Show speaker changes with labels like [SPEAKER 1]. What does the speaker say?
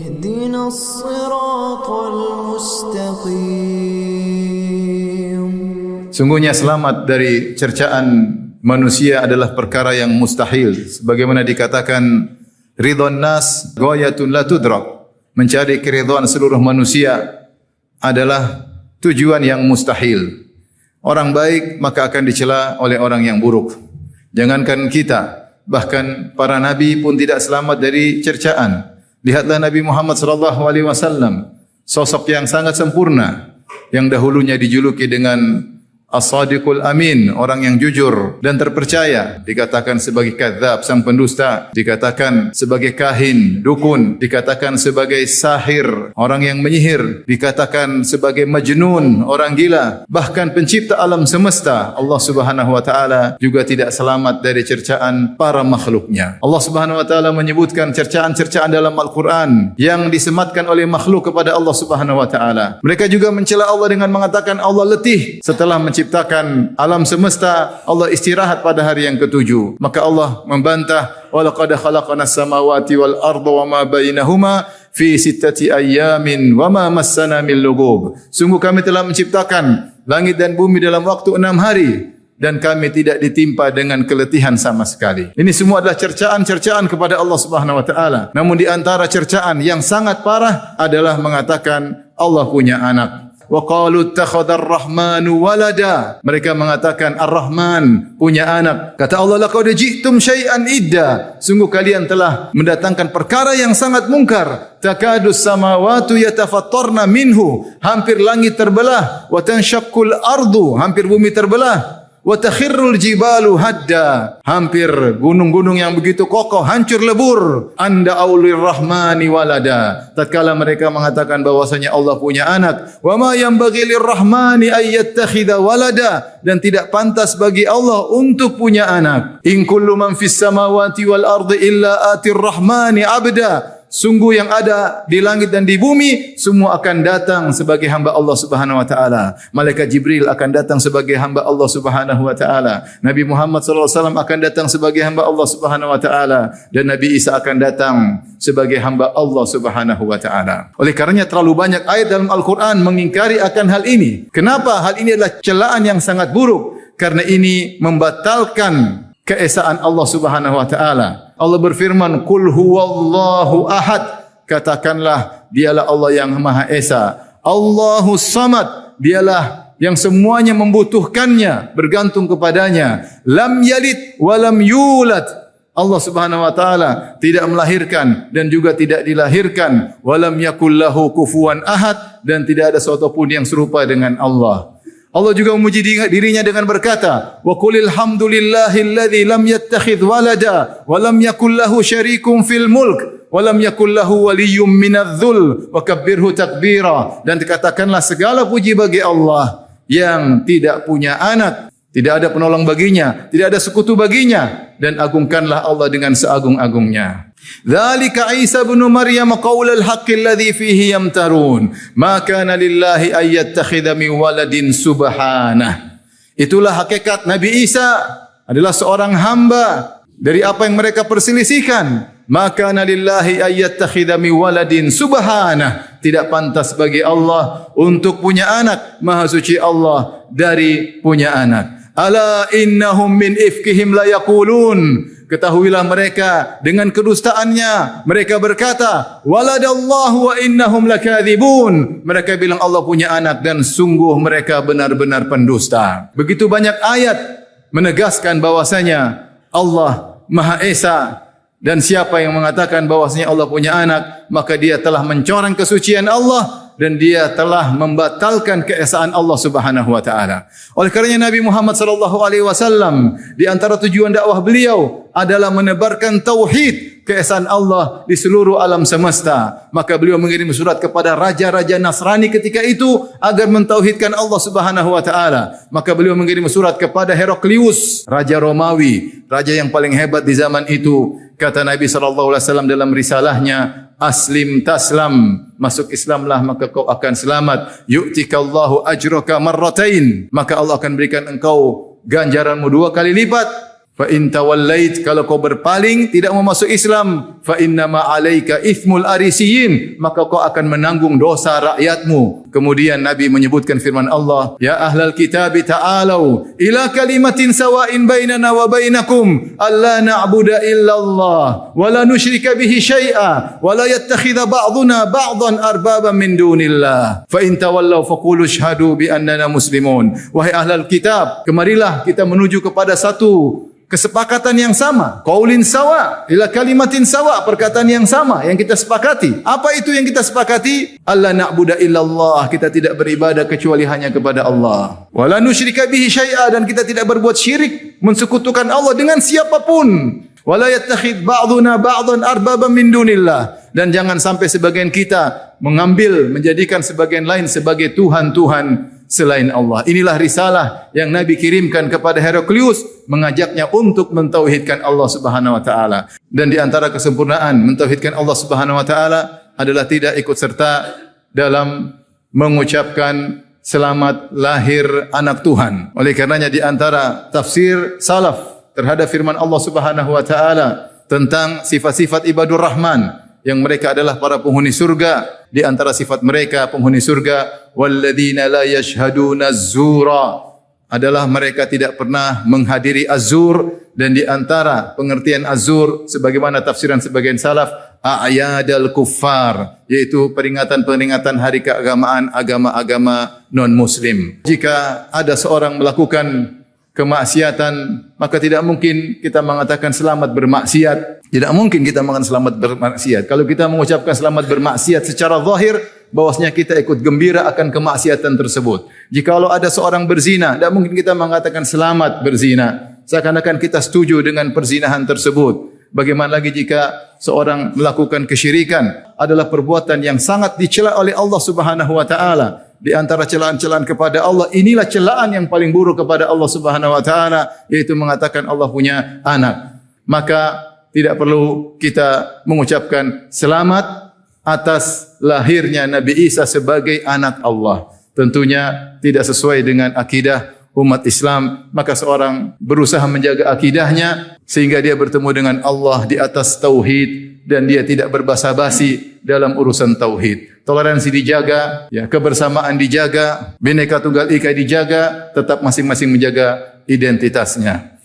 [SPEAKER 1] اهدنا الصراط المستقيم.
[SPEAKER 2] Sungguhnya selamat dari cercaan manusia adalah perkara yang mustahil. Sebagaimana dikatakan, ridwan nas ghayatun la tudrak. Mencari keridhaan seluruh manusia adalah tujuan yang mustahil. Orang baik maka akan dicela oleh orang yang buruk. Jangankan kita, bahkan para nabi pun tidak selamat dari cercaan. Lihatlah Nabi Muhammad sallallahu alaihi wasallam, sosok yang sangat sempurna, yang dahulunya dijuluki dengan As-Sadiqul Amin, orang yang jujur dan terpercaya. Dikatakan sebagai kadzab, sang pendusta. Dikatakan sebagai kahin, dukun. Dikatakan sebagai sahir, orang yang menyihir. Dikatakan sebagai majnun, orang gila. Bahkan pencipta alam semesta, Allah Subhanahu wa taala juga tidak selamat dari cercaan para makhluknya. Allah Subhanahu wa taala menyebutkan cercaan-cercaan dalam Al-Quran yang disematkan oleh makhluk kepada Allah Subhanahu wa taala. Mereka juga mencela Allah dengan mengatakan Allah letih setelah menciptakan alam semesta. Allah istirahat pada hari yang ketujuh. Maka Allah membantah, wa laqad khalaqnas samawati wal arda wa ma bainahuma fi sittati ayyamin wa ma massana min lughub. Sungguh kami telah menciptakan langit dan bumi dalam waktu 6 hari dan kami tidak ditimpa dengan keletihan sama sekali. Ini semua adalah cercaan-cercaan kepada Allah Subhanahu wa taala. Namun di antara cercaan yang sangat parah adalah mengatakan Allah punya anak. Wa qalu ittakhadar rahmanu walada. Mereka mengatakan Ar-Rahman punya anak. Kata Allah, laqad ji'tum syai'an idda. Sungguh kalian telah mendatangkan perkara yang sangat mungkar. Takadus samawati yatafattarna minhu. Hampir langit terbelah. Wa tanshaqqul ardu. Hampir bumi terbelah. Wa takhirrul jibalu hadda. Hampir gunung-gunung yang begitu kokoh hancur lebur. Anda aulir rahmani walada. Tatkala mereka mengatakan bahwasanya Allah punya anak, wa ma yanbaghi lirrahmani ay yattakhidha walada, dan tidak pantas bagi Allah untuk punya anak. In kullu man fis samawati wal ardi illa atir rahmani abda. Sungguh yang ada di langit dan di bumi semua akan datang sebagai hamba Allah Subhanahu wa taala. Malaikat Jibril akan datang sebagai hamba Allah Subhanahu wa taala. Nabi Muhammad sallallahu alaihi wasallam akan datang sebagai hamba Allah Subhanahu wa taala, dan Nabi Isa akan datang sebagai hamba Allah Subhanahu wa taala. Oleh karenanya terlalu banyak ayat dalam Al-Qur'an mengingkari akan hal ini. Kenapa? Hal ini adalah celaan yang sangat buruk, karena ini membatalkan keesaan Allah Subhanahu wa taala. Allah berfirman, "Qul huwallahu ahad." Katakanlah, dialah Allah yang Maha Esa. Allahus Samad, dialah yang semuanya membutuhkannya, bergantung kepadanya. Lam yalid wa lam yulad. Allah Subhanahu wa taala tidak melahirkan dan juga tidak dilahirkan. Wa lam yakul lahu kufuwan ahad, dan tidak ada sesuatu pun yang serupa dengan Allah. Allah juga memuji dirinya dengan berkata, wa qulil hamdulillahilladzi lam yattakhidh walada wa lam yakul lahu syarikun fil mulk wa lam yakul lahu waliyyun minadh-dhul wa kabbirhu takbira. Dan dikatakanlah segala puji bagi Allah yang tidak punya anak, tidak ada penolong baginya, tidak ada sekutu baginya, dan agungkanlah Allah dengan seagung-agungnya. Dzalika Isa bin Maryam qaulul haqqi alladhi fihi yamtarun. Ma kana lillahi ay yattakhidha min waladin subhanah. Itulah hakikat Nabi Isa adalah seorang hamba dari apa yang mereka perselisihkan. Ma kana lillahi ay yattakhidha min waladin subhanah. Tidak pantas bagi Allah untuk punya anak. Maha suci Allah dari punya anak. Ala innahum min ifkihim la yaqulun. Ketahuilah mereka dengan kedustaannya mereka berkata, waladallahu wa innahum lakadzibun. Mereka bilang Allah punya anak dan sungguh mereka benar-benar pendusta. Begitu banyak ayat menegaskan bahwasanya Allah Maha Esa, dan siapa yang mengatakan bahwasanya Allah punya anak, maka dia telah mencoreng kesucian Allah dan dia telah membatalkan keesaan Allah Subhanahu wa taala. Oleh karenanya Nabi Muhammad sallallahu alaihi wasallam di antara tujuan dakwah beliau adalah menebarkan tauhid, keesaan Allah di seluruh alam semesta. Maka beliau mengirim surat kepada raja-raja Nasrani ketika itu agar mentauhidkan Allah Subhanahu wa taala. Maka beliau mengirim surat kepada Heraklius, raja Romawi, raja yang paling hebat di zaman itu. Kata Nabi sallallahu alaihi wasallam dalam risalahnya, aslim taslam, masuk Islamlah maka kau akan selamat. Yu'tikallahu ajraka marratain, maka Allah akan berikan engkau ganjaranmu 2 kali lipat. Fa in tawallait, kalau kau berpaling tidak mau masuk Islam, fa innama alaika ithmul arisiyin, maka kau akan menanggung dosa rakyatmu. Kemudian Nabi menyebutkan firman Allah, ya ahlal kitab ta'alu ila kalimatin sawa'in bainana wa bainakum alla na'budu illallah wa la nusyrika bihi syai'a wa la yattakhidha ba'duna ba'dhan arbaban min dunillah. Fa in tawallaw faqulu ashhadu bi annana muslimun. Wahai ahlal kitab, kemarilah kita menuju kepada satu kesepakatan yang sama, qaulin sawa, ila kalimatin sawa, perkataan yang sama yang kita sepakati. Apa itu yang kita sepakati? Alla na'budu illallah, kita tidak beribadah kecuali hanya kepada Allah. Wala nusyrika bihi syai'a, dan kita tidak berbuat syirik, mensekutukan Allah dengan siapapun. Wala yattakhidh ba'duna ba'dhan arbaban min dunillah, dan jangan sampai sebagian kita menjadikan sebagian lain sebagai tuhan-tuhan selain Allah. Inilah risalah yang Nabi kirimkan kepada Heraklius, mengajaknya untuk mentauhidkan Allah Subhanahu wa taala. Dan di antara kesempurnaan mentauhidkan Allah Subhanahu wa taala adalah tidak ikut serta dalam mengucapkan selamat lahir anak Tuhan. Oleh karenanya di antara tafsir salaf terhadap firman Allah Subhanahu wa taala tentang sifat-sifat ibadur rahman yang mereka adalah para penghuni surga, di antara sifat mereka penghuni surga, walladzina la yashhaduna az-zura, adalah mereka tidak pernah menghadiri az-zur. Dan di antara pengertian az-zur sebagaimana tafsiran sebagian salaf, a'yadal kuffar, yaitu peringatan-peringatan hari keagamaan agama-agama non-muslim. Jika ada seorang melakukan kemaksiatan, maka tidak mungkin kita mengatakan selamat bermaksiat. Tidak mungkin kita mengatakan selamat bermaksiat. Kalau kita mengucapkan selamat bermaksiat secara zahir, bahwasanya kita ikut gembira akan kemaksiatan tersebut. Jikalau ada seorang berzina, tidak mungkin kita mengatakan selamat berzina, seakan-akan kita setuju dengan perzinahan tersebut. Bagaimana lagi jika seorang melakukan kesyirikan, adalah perbuatan yang sangat dicela oleh Allah Subhanahu wa taala. Di antara celaan-celaan kepada Allah, inilah celaan yang paling buruk kepada Allah Subhanahu wa taala, yaitu mengatakan Allah punya anak. Maka tidak perlu kita mengucapkan selamat atas lahirnya Nabi Isa sebagai anak Allah. Tentunya tidak sesuai dengan akidah umat Islam. Maka seorang berusaha menjaga akidahnya sehingga dia bertemu dengan Allah di atas tauhid dan dia tidak berbasa-basi dalam urusan tauhid. Toleransi dijaga, ya, kebersamaan dijaga, Bhinneka Tunggal Ika dijaga, tetap masing-masing menjaga identitasnya.